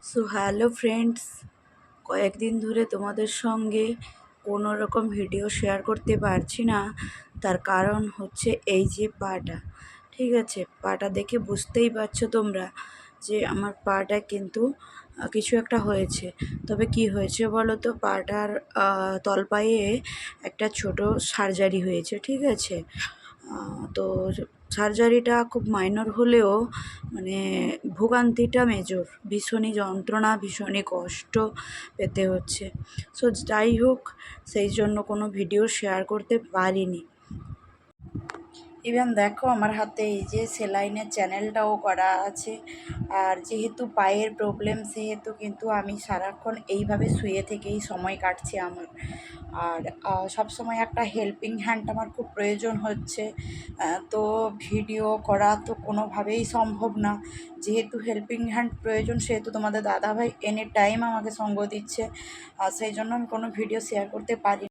So hello friends, কয়েকদিন ধরে তোমাদের সঙ্গে কোনো রকম ভিডিও শেয়ার করতে পারছি না। তার কারণ হচ্ছে এই যে পাটা, ঠিক আছে, পাটা দেখে বুঝতেই পারছো তোমরা যে আমার পাটা কিন্তু কিছু একটা হয়েছে। তবে কি হয়েছে বলো তো, পাটার তলপায়ে একটা ছোট সার্জারি হয়েছে, ঠিক আছে। তো সার্জারিটা খুব মাইনর হলেও মানে ভোগান্তিটা মেজর, ভীষণই যন্ত্রণা, ভীষণই কষ্ট পেতে হচ্ছে। সো যাই হোক, সেই জন্য কোনো ভিডিও শেয়ার করতে পারিনি। ইভেন দেখো আমার হাতে এই যে সেলাইনের চ্যানেলটাও করা আছে। আর যেহেতু পায়ের প্রবলেম, সেহেতু কিন্তু আমি সারাক্ষণ এইভাবে শুয়ে থেকেই সময় কাটছে আমার। আর সব সময় একটা হেল্পিং হ্যান্ড আমার খুব প্রয়োজন হচ্ছে। তো ভিডিও করা তো কোনোভাবেই সম্ভব না। যেহেতু হেল্পিং হ্যান্ড প্রয়োজন, সেহেতু তোমাদের দাদাভাই এনি টাইম আমাকে সঙ্গ দিচ্ছে, আর সেই জন্য আমি কোনো ভিডিও শেয়ার করতে পারি